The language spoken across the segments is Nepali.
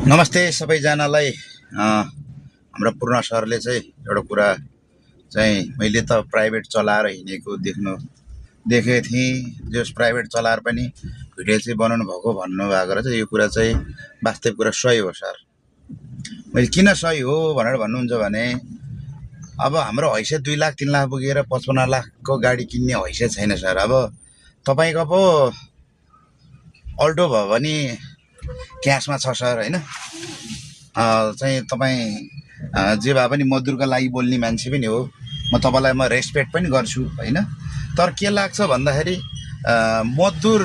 नमस्ते सबैजनालाई। हाम्रो पूर्ण सरले चाहिँ एउटा कुरा चाहिँ मैले त प्राइभेट चलाएर हिँडेको देखेको थिएँ। जस प्राइभेट चलाएर पनि भिडियो चाहिँ बनाउनु भएको भन्नुभएको रहेछ। यो कुरा चाहिँ वास्तविक कुरा सही हो सर। मैले किन सही हो भनेर भन्नुहुन्छ भने अब हाम्रो हैसियत 2 लाख 3 लाख पुगेर 55 लाखको गाडी किन्ने हैसियत छैन सर। अब तपाईँको पो अल्टो भयो भने क्यासमा छ सर हैन। चाहिँ तपाईँ जे भए पनि मजदुरको लागि बोल्ने मान्छे पनि हो। म तपाईँलाई म रेस्पेक्ट पनि गर्छु हैन। तर के लाग्छ भन्दाखेरि मजदुर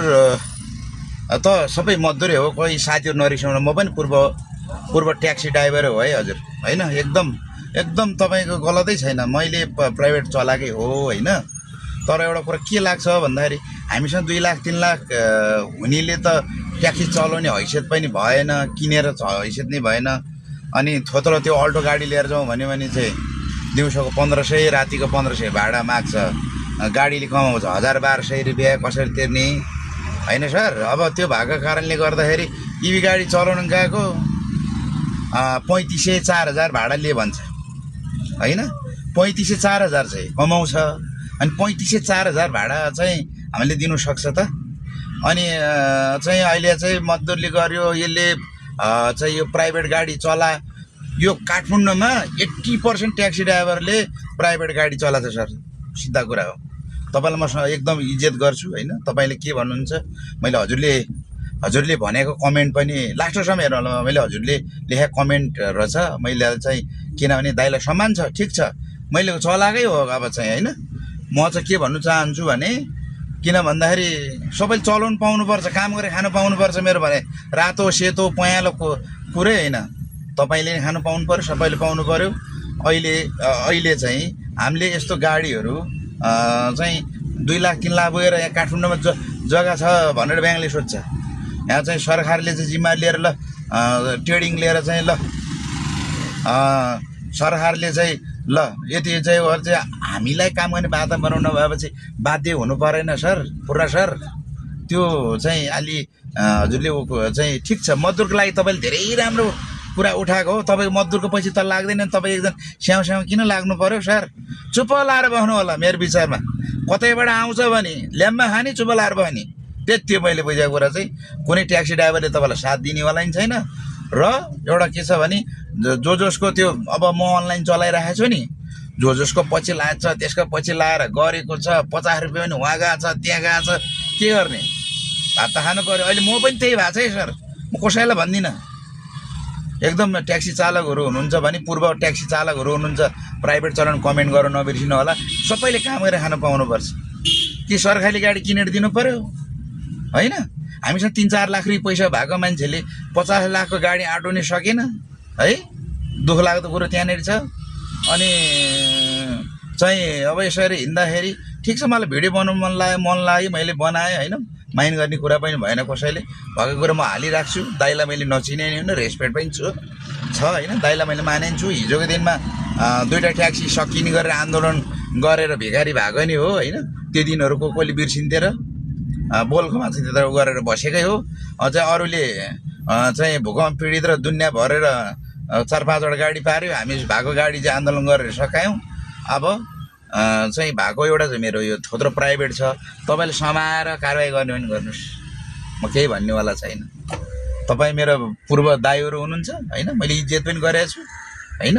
त सबै मजदुरै हो। कोही साथीहरू नरिसाउनु, म पनि पूर्व ट्याक्सी ड्राइभर हो है हजुर हैन। एकदम तपाईँको गलतै छैन। मैले प्राइभेट चलाएकै हो हैन। तर एउटा कुरा के लाग्छ भन्दाखेरि हामीसँग 2 लाख 3 लाख हुनेले त ट्याक्सी चलाउने हैसियत पनि भएन, किनेर हैसियत नै भएन। अनि थोत्रो त्यो अल्टो गाडी लिएर जाउँ भन्यो भने चाहिँ दिउँसोको 1500 रातिको 1500 भाडा माग्छ। गाडीले कमाउँछ 1000-1200 रुपियाँ कसरी तिर्ने हैन सर। अब त्यो भएको कारणले गर्दाखेरि इभी गाडी चलाउन गएको 3500-4000 भाडा लिए भन्छ हैन। 3500-4000 चाहिँ कमाउँछ। अनि 3500-4000 भाडा चाहिँ हामीले दिनु सक्छ त। अनि चाहिँ अहिले चाहिँ मजदुरले गर्यो, यसले चाहिँ यो प्राइभेट गाडी चला। यो काठमाडौँमा 80% ट्याक्सी ड्राइभरले प्राइभेट गाडी चलाछ सर। सिधा कुरा हो। तपाईँलाई म एकदम इज्जत गर्छु हैन। तपाईँले के भन्नुहुन्छ मैले हजुरले भनेको कमेन्ट पनि लास्टसम्म हेर्नु होला। मैले हजुरले लेखेको कमेन्ट रहेछ। मैले चाहिँ किनभने दाइलाई सम्मान छ, ठिक छ, मैले चलाएकै हो। अब चाहिँ हैन म चाहिँ के भन्नु चाहन्छु भने किन भन्दाखेरि सबैले चलाउनु पाउनुपर्छ, काम गरेर खानु पाउनुपर्छ। मेरो भने रातो सेतो पयालो कुरै होइन। तपाईँले खानु पाउनु पर्यो, सबैले पाउनु पर्यो। अहिले चाहिँ हामीले यस्तो गाडीहरू चाहिँ 2 लाख 3 लाख पुगेर यहाँ काठमाडौँमा जग्गा छ भनेर ब्याङ्कले सोध्छ। यहाँ चाहिँ सरकारले चाहिँ जिम्मा लिएर ल ट्रेडिङ लिएर चाहिँ ल सरकारले चाहिँ ल यति चाहिँ हामीलाई काम गर्ने वातावरण नभएपछि बाध्य हुनु परेन सर। पुरा सर त्यो चाहिँ अलि हजुरले चाहिँ ठिक छ। मजदुरको लागि तपाईँले धेरै राम्रो कुरा उठाएको हो। तपाईँको मजदुरको पैसा त लाग्दैन, तपाईँ एकदम स्याउ किन लाग्नु पर्यो सर। चुप लाएर बस्नु होला। मेरो विचारमा कतैबाट आउँछ भने ल्याम्मा खाने, चुप लाएर बस्ने, त्यति मैले बुझेको कुरा चाहिँ कुनै ट्याक्सी ड्राइभरले तपाईँलाई साथ दिनेवाला नि छैन। र एउटा के छ भने जसको त्यो अब म अनलाइन चलाइरहेको छु नि, जसको पछि लाग्छ त्यसको पछि लाएर गरेको छ 50 रुपियाँ पनि वहाँ गएको छ त्यहाँ गएको छ, के गर्ने, भात त खानु पर्यो। अहिले म पनि त्यही भएको छ है सर। म कसैलाई भन्दिनँ। एकदम ट्याक्सी चालकहरू हुनुहुन्छ भने पूर्व ट्याक्सी चालकहरू हुनुहुन्छ प्राइभेट चलाउन कमेन्ट गर्न नबिर्सिनु होला। सबैले काम गरेर खानु पाउनुपर्छ। कि सरकारी गाडी किनेर दिनु पर्यो हैन। हामीसँग 3-4 लाख रुपियाँ पैसा भएको मान्छेले 50 लाखको गाडी आँटाउनै सकेन है। दुःख लाग्दो कुरो त्यहाँनिर छ। अनि चाहिँ अब यसरी हिँड्दाखेरि ठिक छ, मलाई भिडियो बनाउनु मन लाग्यो मैले बनाएँ हैन। माइन्ड गर्ने कुरा पनि भएन कसैले। भएको कुरा म हालिराख्छु। दाइलाई मैले नचिने नि रेस्पेक्ट पनि छ हैन। दाइलाई मैले मानेछु। हिजोको दिनमा 2टा ट्याक्सी सकिने गरेर आन्दोलन गरेर भिखारी भएको नि हो हैन। त्यो दिनहरूको कसले बिर्सिन्थे र। बोलखोमा चाहिँ त्यता गरेर बसेकै हो। अझै अरूले चाहिँ भूकम्प पीडित र दुनियाँ भरेर 4-5वटा गाडी पार्यो। हामी भएको गाडी चाहिँ आन्दोलन गरेर सकायौँ। अब चाहिँ भएको एउटा चाहिँ मेरो यो थोत्रो प्राइभेट छ। तपाईँले समाएर कारवाही गर्ने पनि गर्नुहोस्। म केही भन्नेवाला छैन। तपाईँ मेरो पूर्व दाइहरू हुनुहुन्छ हैन। मैले इज्जत पनि गरेको छु हैन।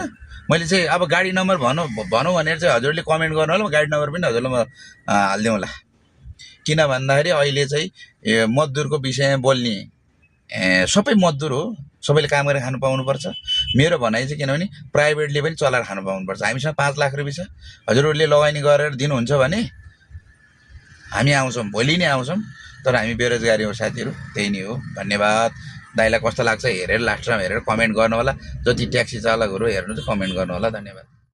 मैले चाहिँ अब गाडी नम्बर भनौँ भनेर चाहिँ हजुरले कमेन्ट गर्नु होला। म गाडी नम्बर पनि हजुरलाई म हालिदिउँला। किन भन्दाखेरि अहिले चाहिँ मजदुरको विषयमा बोल्ने सबै मजदुर हो। सबैले काम गरेर खानु पाउनुपर्छ। मेरो भनाइ चाहिँ किनभने प्राइभेटले पनि चलाएर खानु पाउनुपर्छ। हामीसँग 5 लाख रुपियाँ छ। हजुरहरूले लगानी गरेर दिनुहुन्छ भने हामी आउँछौँ, भोलि नै आउँछौँ। तर हामी बेरोजगारी हो साथीहरू, त्यही नै हो। धन्यवाद। दाइलाई कस्तो लाग्छ हेरेर लास्टमा हेरेर कमेन्ट गर्नु होला। जति ट्याक्सी चालकहरू हेर्नु चाहिँ कमेन्ट गर्नु होला। धन्यवाद।